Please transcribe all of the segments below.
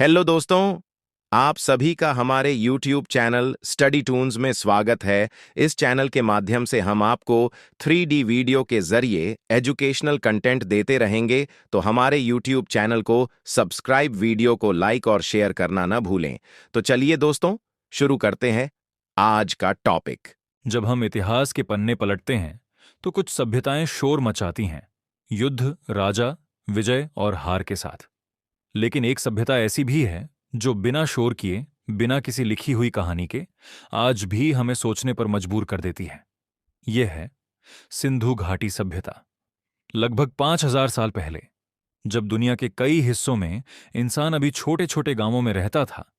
Hello दोस्तों, आप सभी का हमारे YouTube चैनल स्टडी टून्स में स्वागत है। इस चैनल के माध्यम से हम आपको 3D वीडियो के जरिए एजुकेशनल कंटेंट देते रहेंगे, तो हमारे YouTube चैनल को सब्सक्राइब, वीडियो को लाइक और शेयर करना न भूलें। तो चलिए दोस्तों, शुरू करते हैं आज का टॉपिक। जब हम इतिहास के पन्ने पलटते हैं तो कुछ सभ्यताएं शोर मचाती हैं, युद्ध, राजा, विजय और हार के साथ। लेकिन एक सभ्यता ऐसी भी है जो बिना शोर किए, बिना किसी लिखी हुई कहानी के, आज भी हमें सोचने पर मजबूर कर देती है। यह है सिंधु घाटी सभ्यता। लगभग 5000 साल पहले, जब दुनिया के कई हिस्सों में इंसान अभी छोटे छोटे गांवों में रहता था,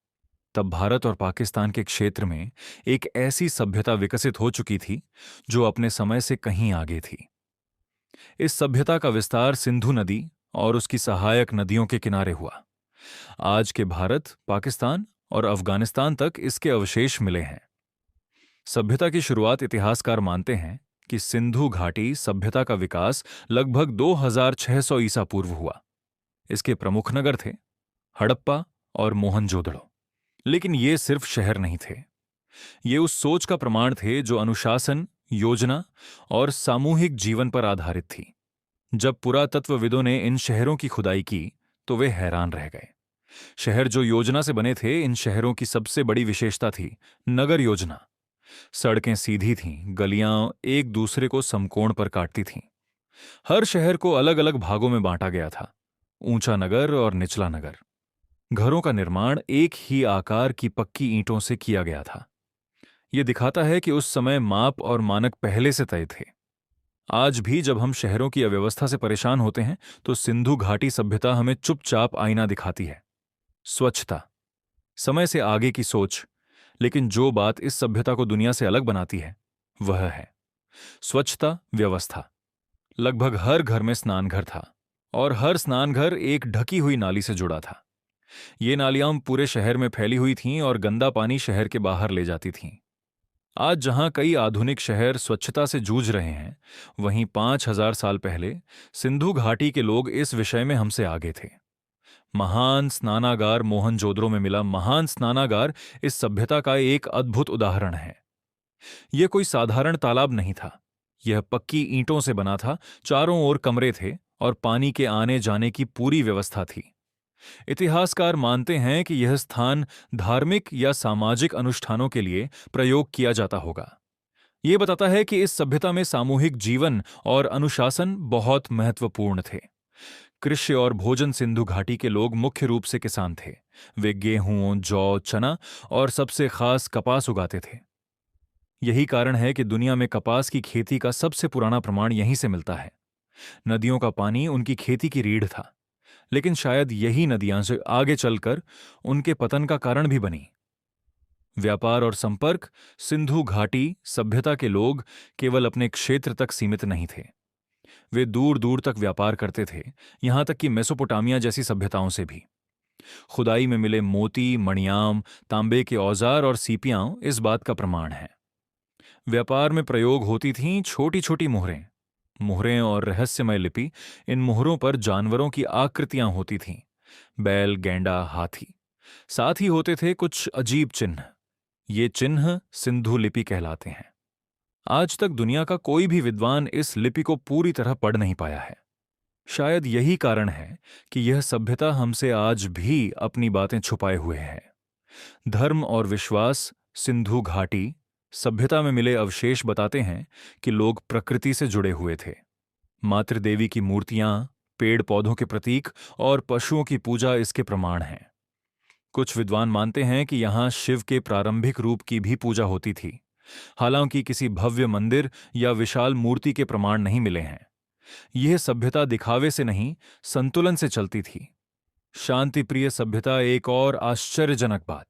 तब भारत और पाकिस्तान के क्षेत्र में एक ऐसी सभ्यता विकसित हो चुकी थी जो अपने समय से कहीं आगे थी। इस सभ्यता का विस्तार सिंधु नदी और उसकी सहायक नदियों के किनारे हुआ। आज के भारत, पाकिस्तान और अफगानिस्तान तक इसके अवशेष मिले हैं। सभ्यता की शुरुआत इतिहासकार मानते हैं कि सिंधु घाटी सभ्यता का विकास लगभग 2600 ईसा पूर्व हुआ। इसके प्रमुख नगर थे हड़प्पा और मोहनजोदड़ो। लेकिन ये सिर्फ शहर नहीं थे। ये उस सोच का प्रमाण थे जो अनुशासन, योजना और सामूहिक जीवन पर आधारित थी। जब पुरातत्वविदों ने इन शहरों की खुदाई की तो वे हैरान रह गए। शहर जो योजना से बने थे, इन शहरों की सबसे बड़ी विशेषता थी नगर योजना। सड़कें सीधी थीं, गलियां एक दूसरे को समकोण पर काटती थीं। हर शहर को अलग अलग भागों में बांटा गया था, ऊंचा नगर और निचला नगर। घरों का निर्माण एक ही आकार की पक्की ईंटों से किया गया था। यह दिखाता है कि उस समय माप और मानक पहले से तय थे। आज भी जब हम शहरों की अव्यवस्था से परेशान होते हैं तो सिंधु घाटी सभ्यता हमें चुपचाप आईना दिखाती है। स्वच्छता, समय से आगे की सोच। लेकिन जो बात इस सभ्यता को दुनिया से अलग बनाती है वह है स्वच्छता व्यवस्था। लगभग हर घर में स्नानघर था और हर स्नानघर एक ढकी हुई नाली से जुड़ा था। ये नालियां पूरे शहर में फैली हुई थीं और गंदा पानी शहर के बाहर ले जाती थीं। आज जहां कई आधुनिक शहर स्वच्छता से जूझ रहे हैं, वहीं 5000 साल पहले सिंधु घाटी के लोग इस विषय में हमसे आगे थे। महान स्नानागार मोहनजोदड़ो में मिला महान स्नानागार इस सभ्यता का एक अद्भुत उदाहरण है। यह कोई साधारण तालाब नहीं था। यह पक्की ईंटों से बना था, चारों ओर कमरे थे और पानी के आने जाने की पूरी व्यवस्था थी। इतिहासकार मानते हैं कि यह स्थान धार्मिक या सामाजिक अनुष्ठानों के लिए प्रयोग किया जाता होगा। यह बताता है कि इस सभ्यता में सामूहिक जीवन और अनुशासन बहुत महत्वपूर्ण थे। कृषि और भोजन, सिंधु घाटी के लोग मुख्य रूप से किसान थे। वे गेहूं, जौ, चना और सबसे खास कपास उगाते थे। यही कारण है कि दुनिया में कपास की खेती का सबसे पुराना प्रमाण यहीं से मिलता है। नदियों का पानी उनकी खेती की रीढ़ था, लेकिन शायद यही नदियां से आगे चलकर उनके पतन का कारण भी बनी। व्यापार और संपर्क, सिंधु घाटी सभ्यता के लोग केवल अपने क्षेत्र तक सीमित नहीं थे। वे दूर दूर तक व्यापार करते थे, यहां तक कि मेसोपोटामिया जैसी सभ्यताओं से भी। खुदाई में मिले मोती, मणियाम, तांबे के औजार और सीपियां इस बात का प्रमाण हैं। व्यापार में प्रयोग होती थीं छोटी छोटी मोहरें। मोहरें और रहस्यमय लिपि। इन मोहरों पर जानवरों की आकृतियां होती थीं, बैल, गैंडा, हाथी। साथ ही होते थे कुछ अजीब चिन्ह। ये चिन्ह सिंधु लिपि कहलाते हैं। आज तक दुनिया का कोई भी विद्वान इस लिपि को पूरी तरह पढ़ नहीं पाया है। शायद यही कारण है कि यह सभ्यता हमसे आज भी अपनी बातें छुपाए हुए है। धर्म और विश्वास, सिंधु घाटी सभ्यता में मिले अवशेष बताते हैं कि लोग प्रकृति से जुड़े हुए थे। मातृदेवी की मूर्तियां, पेड़ पौधों के प्रतीक और पशुओं की पूजा इसके प्रमाण हैं। कुछ विद्वान मानते हैं कि यहां शिव के प्रारंभिक रूप की भी पूजा होती थी। हालांकि किसी भव्य मंदिर या विशाल मूर्ति के प्रमाण नहीं मिले हैं। यह सभ्यता दिखावे से नहीं, संतुलन से चलती थी। शांतिप्रिय सभ्यता एक और आश्चर्यजनक बात,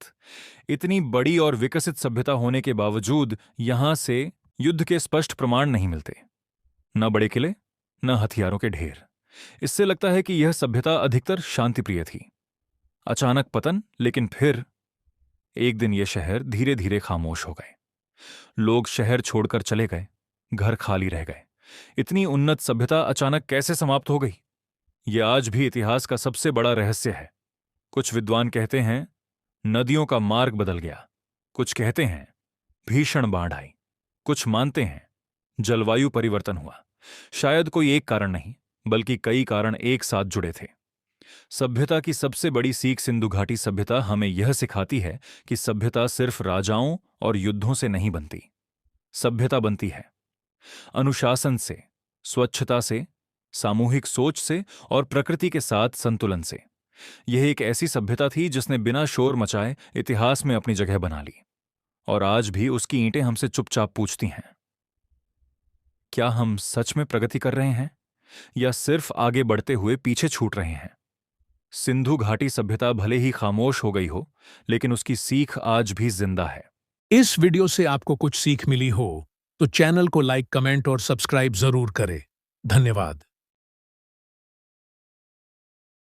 इतनी बड़ी और विकसित सभ्यता होने के बावजूद यहां से युद्ध के स्पष्ट प्रमाण नहीं मिलते। न बड़े किले, न हथियारों के ढेर। इससे लगता है कि यह सभ्यता अधिकतर शांतिप्रिय थी। अचानक पतन, लेकिन फिर एक दिन ये शहर धीरे धीरे खामोश हो गए। लोग शहर छोड़कर चले गए, घर खाली रह गए। इतनी उन्नत सभ्यता अचानक कैसे समाप्त हो गई? यह आज भी इतिहास का सबसे बड़ा रहस्य है। कुछ विद्वान कहते हैं नदियों का मार्ग बदल गया, कुछ कहते हैं भीषण बाढ़ आई, कुछ मानते हैं जलवायु परिवर्तन हुआ। शायद कोई एक कारण नहीं, बल्कि कई कारण एक साथ जुड़े थे। सभ्यता की सबसे बड़ी सीख सिंधु घाटी सभ्यता हमें यह सिखाती है कि सभ्यता सिर्फ राजाओं और युद्धों से नहीं बनती। सभ्यता बनती है अनुशासन से, स्वच्छता से, सामूहिक सोच से और प्रकृति के साथ संतुलन से। यह एक ऐसी सभ्यता थी जिसने बिना शोर मचाए इतिहास में अपनी जगह बना ली, और आज भी उसकी ईंटें हमसे चुपचाप पूछती हैं, क्या हम सच में प्रगति कर रहे हैं या सिर्फ आगे बढ़ते हुए पीछे छूट रहे हैं? सिंधु घाटी सभ्यता भले ही खामोश हो गई हो, लेकिन उसकी सीख आज भी जिंदा है। इस वीडियो से आपको कुछ सीख मिली हो तो चैनल को लाइक, कमेंट और सब्सक्राइब जरूर करें। धन्यवाद।